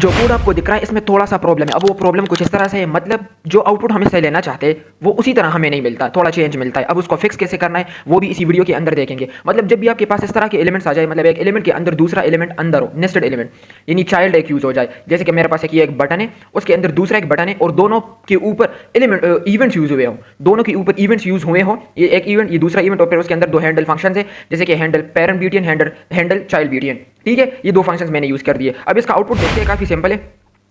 जो कोड आपको दिख रहा है इसमें थोड़ा सा प्रॉब्लम है। अब वो प्रॉब्लम कुछ इस तरह से है, मतलब जो आउटपुट हम इससे लेना चाहते हैं वो उसी तरह हमें नहीं मिलता, थोड़ा चेंज मिलता है। अब उसको फिक्स कैसे करना है वो भी इसी वीडियो के अंदर देखेंगे। मतलब जब भी आपके पास इस तरह के एलिमेंट्स आ जाए, मतलब एक एलिमेंट के अंदर दूसरा एलिमेंट अंदर हो, नेस्टेड एलिमेंट यानी चाइल्ड एक यूज हो जाए, जैसे कि मेरे पास एक बटन है, उसके अंदर दूसरा एक बटन है और दोनों के ऊपर एलिमेंट इवेंट्स यूज हुए हो, दोनों के ऊपर इवेंट्स यूज हुए हो, ये एक इवेंट ये दूसरा इवेंट, और फिर उसके अंदर दो हैंडल फंक्शन है, जैसे कि handle parent BTN, handle child BTN. ठीक है, ये दो फंक्शंस मैंने यूज कर दिए। अब इसका आउटपुट देखते हैं, काफी सिंपल है।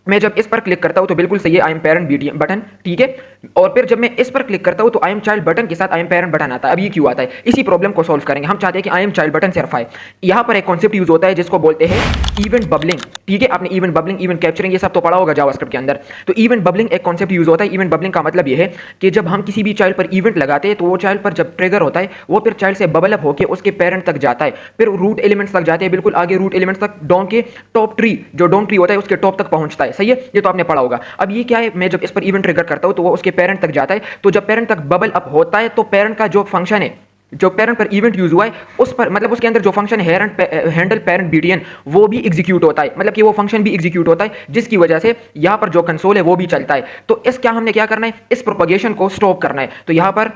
मैं जब इस पर क्लिक करता हूं तो बिल्कुल सही है, I am parent BTN button, ठीक है। और फिर जब मैं इस पर क्लिक करता हूं तो आई एम चाइल्ड बटन के साथ आई एम पेरेंट बटन आता है। अब ये क्यों आता है, इसी प्रॉब्लम को सॉल्व करेंगे। हम चाहते हैं कि आई एम चाइल्ड बटन सिर्फ आए। यहां पर एक कॉन्सेप्ट यूज होता है जिसको बोलते हैं इवेंट बबलिंग। ठीक है, आपने इवेंट बबलिंग, इवेंट कैप्चरिंग ये सब तो पढ़ा होगा जावास्क्रिप्ट के अंदर। तो इवेंट बबलिंग एक कॉन्सेप्ट यूज होता है। इवेंट बबलिंग का मतलब यह है कि जब हम किसी भी चाइल्ड पर इवेंट लगाते हैं तो वो चाइल्ड पर जब ट्रिगर होता है वो फिर चाइल्ड से बबल अप होकर उसके पेरेंट तक जाता है, फिर रूट एलिमेंट्स तक जाते हैं, बिल्कुल आगे रूट एलिमेंट्स तक, डोंग के टॉप ट्री, जो डोंग ट्री होता है उसके टॉप तक पहुंचता है। सही है, ये तो आपने पढ़ा होगा। अब ये क्या है, मैं जब इस पर इवेंट ट्रिगर करता हूं तो वो उसके पेरेंट तक जाता है। तो जब पेरेंट तक बबल अप होता है तो पेरेंट का जो फंक्शन है, जो पेरेंट पर इवेंट यूज हुआ है उस पर, मतलब उसके अंदर जो फंक्शन हैंडल पेरेंट बीटीएन वो भी एग्जीक्यूट होता है, मतलब कि वो फंक्शन भी एग्जीक्यूट होता है, जिसकी वजह से यहां पर जो कंसोल है वो भी चलता है। तो इस क्या हमने क्या करना है, इस प्रोपगेशन को स्टॉप करना है। तो यहां पर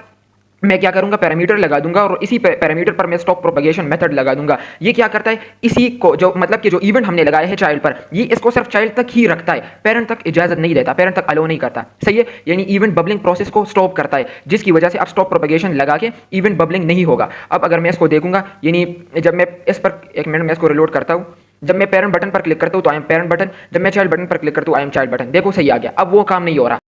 मैं क्या करूंगा, पैरामीटर लगा दूंगा और इसी पैरामीटर पर मैं स्टॉप प्रोपगेशन मेथड लगा दूंगा। ये क्या करता है, इसी को जो मतलब कि जो इवेंट हमने लगाया है चाइल्ड पर, ये इसको सिर्फ चाइल्ड तक ही रखता है, पेरेंट तक इजाजत नहीं देता, पेरेंट तक अलो नहीं करता। सही है, यानी इवेंट बबलिंग प्रोसेस को स्टॉप करता है, जिसकी वजह से अब स्टॉप प्रोपगेशन लगा के इवेंट बबलिंग नहीं होगा। अब अगर मैं इसको देखूंगा, यानी जब मैं इस पर, एक मिनट मैं इसको रिलोड करता हूं, जब मैं पेरेंट बटन पर क्लिक करता हूं तो आई एम पेरेंट बटन, जब मैं चाइल्ड बटन पर क्लिक करता हूं आई एम चाइल्ड बटन। देखो सही आ गया, अब वो काम नहीं हो रहा।